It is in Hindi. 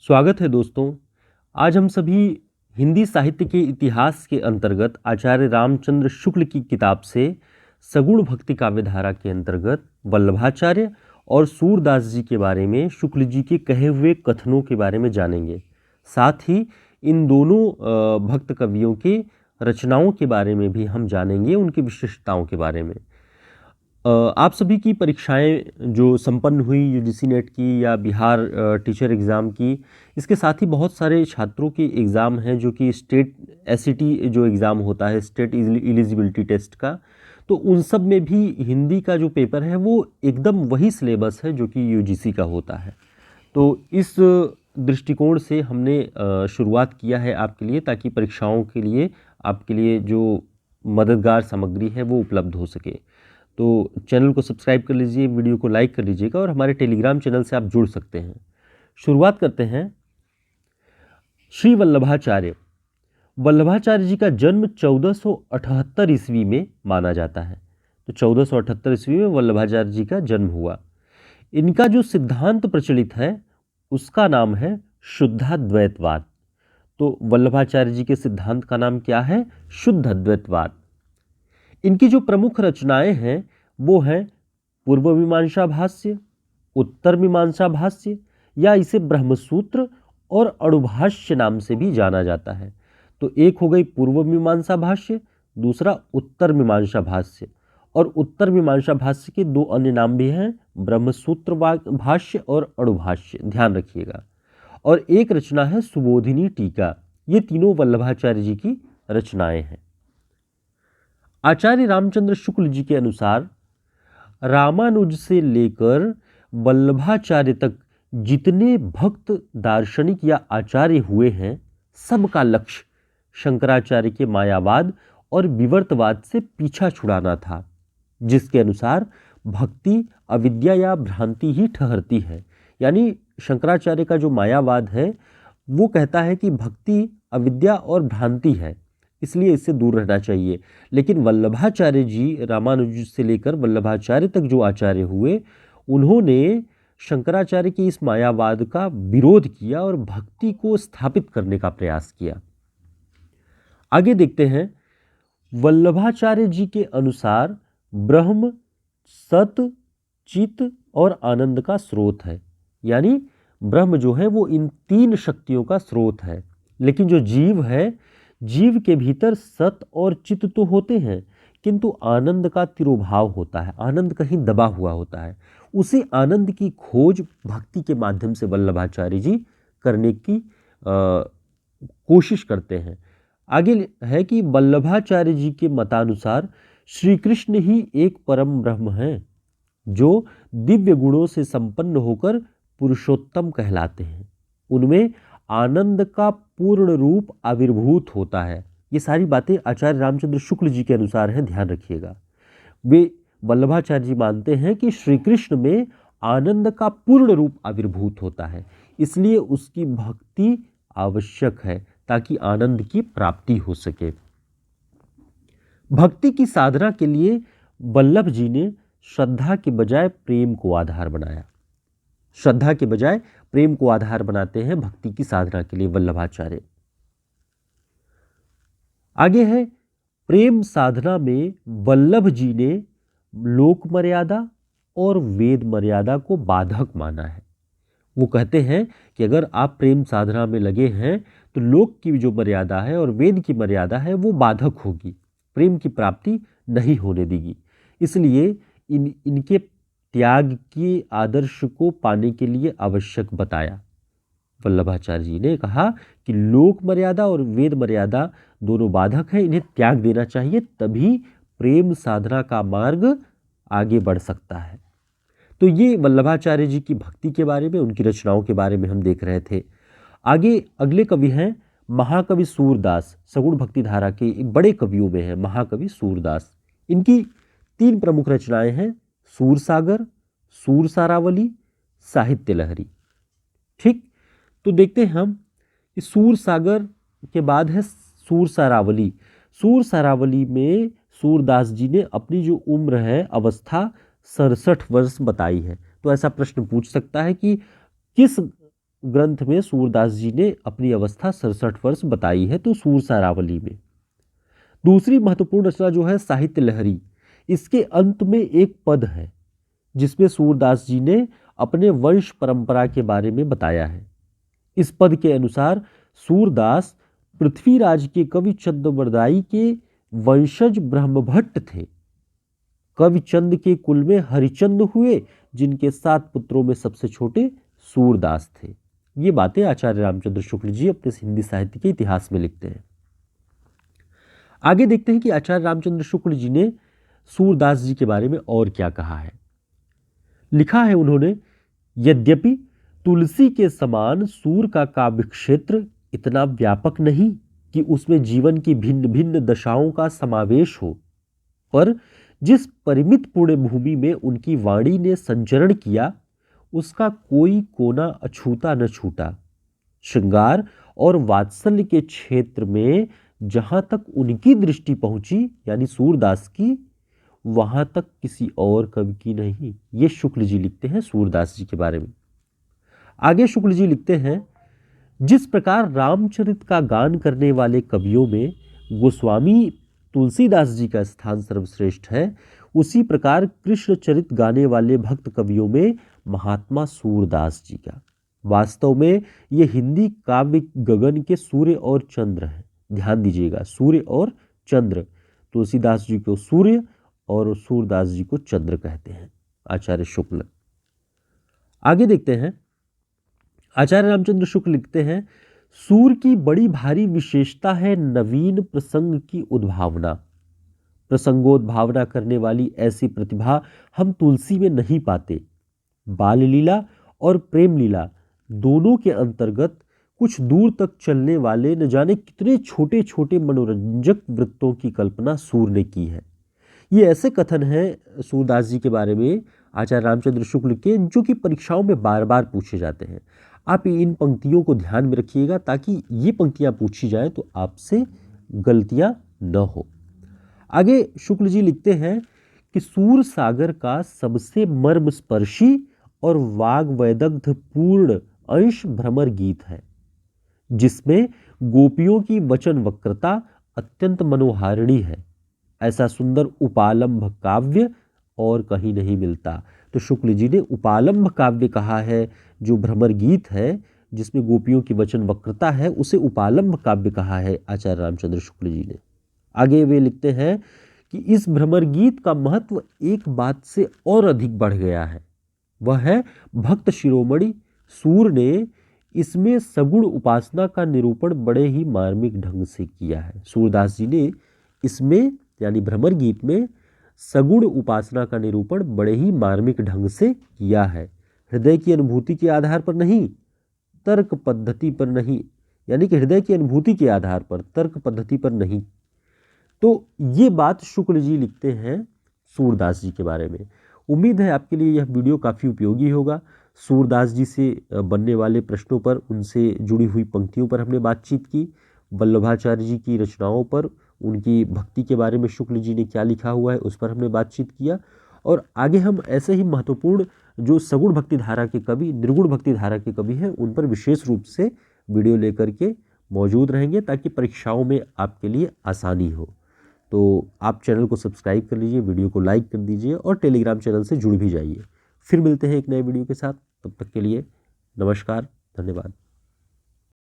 स्वागत है दोस्तों। आज हम सभी हिंदी साहित्य के इतिहास के अंतर्गत आचार्य रामचंद्र शुक्ल की किताब से सगुण भक्ति काव्यधारा के अंतर्गत वल्लभाचार्य और सूरदास जी के बारे में, शुक्ल जी के कहे हुए कथनों के बारे में जानेंगे। साथ ही इन दोनों भक्त कवियों के रचनाओं के बारे में भी हम जानेंगे, उनकी विशिष्टताओं के बारे में। आप सभी की परीक्षाएं जो संपन्न हुई यूजीसी नेट की या बिहार टीचर एग्ज़ाम की, इसके साथ ही बहुत सारे छात्रों के एग्ज़ाम हैं जो कि स्टेट एसईटी जो एग्ज़ाम होता है, स्टेट एलिजिबिलिटी टेस्ट का, तो उन सब में भी हिंदी का जो पेपर है वो एकदम वही सिलेबस है जो कि यूजीसी का होता है। तो इस दृष्टिकोण से हमने शुरुआत किया है आपके लिए, ताकि परीक्षाओं के लिए आपके लिए जो मददगार सामग्री है वो उपलब्ध हो सके। तो चैनल को सब्सक्राइब कर लीजिए, वीडियो को लाइक कर लीजिएगा और हमारे टेलीग्राम चैनल से आप जुड़ सकते हैं। शुरुआत करते हैं। श्री वल्लभाचार्य। वल्लभाचार्य जी का जन्म 1478 ईस्वी में माना जाता है। तो 1478 ईस्वी में वल्लभाचार्य जी का जन्म हुआ। इनका जो सिद्धांत प्रचलित है उसका नाम है शुद्धाद्वैतवाद। तो वल्लभाचार्य जी के सिद्धांत का नाम क्या है? शुद्ध अद्वैतवाद। इनकी जो प्रमुख रचनाएं हैं वो हैं पूर्व मीमांसा भाष्य, उत्तर मीमांसा भाष्य, या इसे ब्रह्मसूत्र और अणुभाष्य नाम से भी जाना जाता है। तो एक हो गई पूर्व मीमांसा भाष्य, दूसरा उत्तर मीमांसा भाष्य, और उत्तर मीमांसा भाष्य के दो अन्य नाम भी हैं, ब्रह्मसूत्र भाष्य और अणुभाष्य, ध्यान रखिएगा। और एक रचना है सुबोधिनी टीका। ये तीनों वल्लभाचार्य जी की रचनाएं हैं। आचार्य रामचंद्र शुक्ल जी के अनुसार रामानुज से लेकर वल्लभाचार्य तक जितने भक्त दार्शनिक या आचार्य हुए हैं, सबका लक्ष्य शंकराचार्य के मायावाद और विवर्तवाद से पीछा छुड़ाना था, जिसके अनुसार भक्ति अविद्या या भ्रांति ही ठहरती है। यानी शंकराचार्य का जो मायावाद है वो कहता है कि भक्ति अविद्या और भ्रांति है, इसलिए इससे दूर रहना चाहिए। लेकिन वल्लभाचार्य जी, रामानुज से लेकर वल्लभाचार्य तक जो आचार्य हुए, उन्होंने शंकराचार्य के इस मायावाद का विरोध किया और भक्ति को स्थापित करने का प्रयास किया। आगे देखते हैं। वल्लभाचार्य जी के अनुसार ब्रह्म सत, चित और आनंद का स्रोत है। यानी ब्रह्म जो है वो इन तीन शक्तियों का स्रोत है। लेकिन जो जीव है, जीव के भीतर सत और चित तो होते हैं, किंतु आनंद का तिरोभाव होता है, आनंद कहीं दबा हुआ होता है। उसी आनंद की खोज भक्ति के माध्यम से वल्लभाचार्य जी करने की कोशिश करते हैं। आगे है कि वल्लभाचार्य जी के मतानुसार श्री कृष्ण ही एक परम ब्रह्म हैं, जो दिव्य गुणों से संपन्न होकर पुरुषोत्तम कहलाते हैं। उनमें आनंद का पूर्ण रूप आविर्भूत होता है। ये सारी बातें आचार्य रामचंद्र शुक्ल जी के अनुसार हैं, ध्यान रखिएगा। वे वल्लभाचार्य जी मानते हैं कि श्री कृष्ण में आनंद का पूर्ण रूप आविर्भूत होता है, इसलिए उसकी भक्ति आवश्यक है ताकि आनंद की प्राप्ति हो सके। भक्ति की साधना के लिए वल्लभ जी ने श्रद्धा के बजाय प्रेम को आधार बनाया। श्रद्धा के बजाय प्रेम को आधार बनाते हैं भक्ति की साधना के लिए वल्लभाचार्य। आगे है, प्रेम साधना में वल्लभ जी ने लोक मर्यादा और वेद मर्यादा को बाधक माना है। वो कहते हैं कि अगर आप प्रेम साधना में लगे हैं तो लोक की जो मर्यादा है और वेद की मर्यादा है वो बाधक होगी, प्रेम की प्राप्ति नहीं होने देगी। इसलिए इनके त्याग के आदर्श को पाने के लिए आवश्यक बताया। वल्लभाचार्य जी ने कहा कि लोक मर्यादा और वेद मर्यादा दोनों बाधक है, इन्हें त्याग देना चाहिए, तभी प्रेम साधना का मार्ग आगे बढ़ सकता है। तो ये वल्लभाचार्य जी की भक्ति के बारे में, उनकी रचनाओं के बारे में हम देख रहे थे। आगे अगले कवि हैं महाकवि सूरदास। सगुण भक्ति धारा के एक बड़े कवियों में है महाकवि सूरदास। इनकी तीन प्रमुख रचनाएं हैं, सूरसागर, सूरसारावली, साहित्य लहरी। ठीक, तो देखते हैं हम सूरसागर के बाद है सूरसारावली। सूरसारावली में सूरदास जी ने अपनी जो उम्र है, अवस्था 67 वर्ष बताई है। तो ऐसा प्रश्न पूछ सकता है कि किस ग्रंथ में सूरदास जी ने अपनी अवस्था 67 वर्ष बताई है, तो सूर सारावली में। दूसरी महत्वपूर्ण रचना जो है साहित्य लहरी, इसके अंत में एक पद है जिसमें सूरदास जी ने अपने वंश परंपरा के बारे में बताया है। इस पद के अनुसार सूरदास पृथ्वीराज के कवि चंद्रबरदाई के वंशज ब्रह्मभट्ट थे। कवि चंद के कुल में हरिचंद हुए, जिनके 7 पुत्रों में सबसे छोटे सूरदास थे। ये बातें आचार्य रामचंद्र शुक्ल जी अपने हिंदी साहित्य के इतिहास में लिखते हैं। आगे देखते हैं कि आचार्य रामचंद्र शुक्ल जी ने सूरदास जी के बारे में और क्या कहा है। लिखा है उन्होंने, यद्यपि तुलसी के समान सूर का काव्य क्षेत्र इतना व्यापक नहीं कि उसमें जीवन की भिन्न भिन्न दशाओं का समावेश हो, पर जिस परिमित पुण्य भूमि में उनकी वाणी ने संचरण किया, उसका कोई कोना अछूता न छूटा। श्रृंगार और वात्सल्य के क्षेत्र में जहां तक उनकी दृष्टि पहुंची, यानी सूरदास की, वहां तक किसी और कवि की नहीं। ये शुक्ल जी लिखते हैं सूरदास जी के बारे में। आगे शुक्ल जी लिखते हैं, जिस प्रकार रामचरित का गान करने वाले कवियों में गोस्वामी तुलसीदास जी का स्थान सर्वश्रेष्ठ है, उसी प्रकार कृष्ण चरित गाने वाले भक्त कवियों में महात्मा सूरदास जी का। वास्तव में ये हिंदी काव्य गगन के सूर्य और चंद्र हैं। ध्यान दीजिएगा, सूर्य और चंद्र। तुलसीदास जी को सूर्य और सूरदास जी को चंद्र कहते हैं, आचार्य शुक्ल। आगे देखते हैं, आचार्य रामचंद्र शुक्ल लिखते हैं, सूर की बड़ी भारी विशेषता है नवीन प्रसंग की उद्भावना। प्रसंगोद्भावना करने वाली ऐसी प्रतिभा हम तुलसी में नहीं पाते। बाल लीला और प्रेम लीला दोनों के अंतर्गत कुछ दूर तक चलने वाले न जाने कितने छोटे छोटे मनोरंजक वृत्तों की कल्पना सूर ने की है। ये ऐसे कथन हैं सूरदास जी के बारे में आचार्य रामचंद्र शुक्ल के, जो कि परीक्षाओं में बार बार पूछे जाते हैं। आप इन पंक्तियों को ध्यान में रखिएगा ताकि ये पंक्तियां पूछी जाए तो आपसे गलतियां न हो। आगे शुक्ल जी लिखते हैं कि सूर सागर का सबसे मर्मस्पर्शी और वाग वैदग्ध पूर्ण अंश भ्रमर गीत है, जिसमें गोपियों की वचन वक्रता अत्यंत मनोहारिणी है। ऐसा सुंदर उपालंभ काव्य और कहीं नहीं मिलता। तो शुक्ल जी ने उपालंभ काव्य कहा है, जो भ्रमर गीत है जिसमें गोपियों की वचन वक्रता है, उसे उपालंभ काव्य कहा है आचार्य रामचंद्र शुक्ल जी ने। आगे वे लिखते हैं कि इस भ्रमर गीत का महत्व एक बात से और अधिक बढ़ गया है, वह है भक्त शिरोमणि सूर ने इसमें सगुण उपासना का निरूपण बड़े ही मार्मिक ढंग से किया है। सूरदास जी ने इसमें यानी भ्रमर गीत में सगुण उपासना का निरूपण बड़े ही मार्मिक ढंग से किया है। हृदय की अनुभूति के आधार पर नहीं, तर्क पद्धति पर नहीं, यानी कि हृदय की अनुभूति के आधार पर, तर्क पद्धति पर नहीं। तो ये बात शुक्ल जी लिखते हैं सूरदास जी के बारे में। उम्मीद है आपके लिए यह वीडियो काफ़ी उपयोगी होगा। सूरदास जी से बनने वाले प्रश्नों पर, उनसे जुड़ी हुई पंक्तियों पर हमने बातचीत की। वल्लभाचार्य जी की रचनाओं पर, उनकी भक्ति के बारे में शुक्ल जी ने क्या लिखा हुआ है उस पर हमने बातचीत किया। और आगे हम ऐसे ही महत्वपूर्ण जो सगुण भक्ति धारा के कवि, निर्गुण भक्ति धारा के कवि हैं, उन पर विशेष रूप से वीडियो लेकर के मौजूद रहेंगे ताकि परीक्षाओं में आपके लिए आसानी हो। तो आप चैनल को सब्सक्राइब कर लीजिए, वीडियो को लाइक कर दीजिए और टेलीग्राम चैनल से जुड़ भी जाइए। फिर मिलते हैं एक नए वीडियो के साथ। तब तक के लिए नमस्कार, धन्यवाद।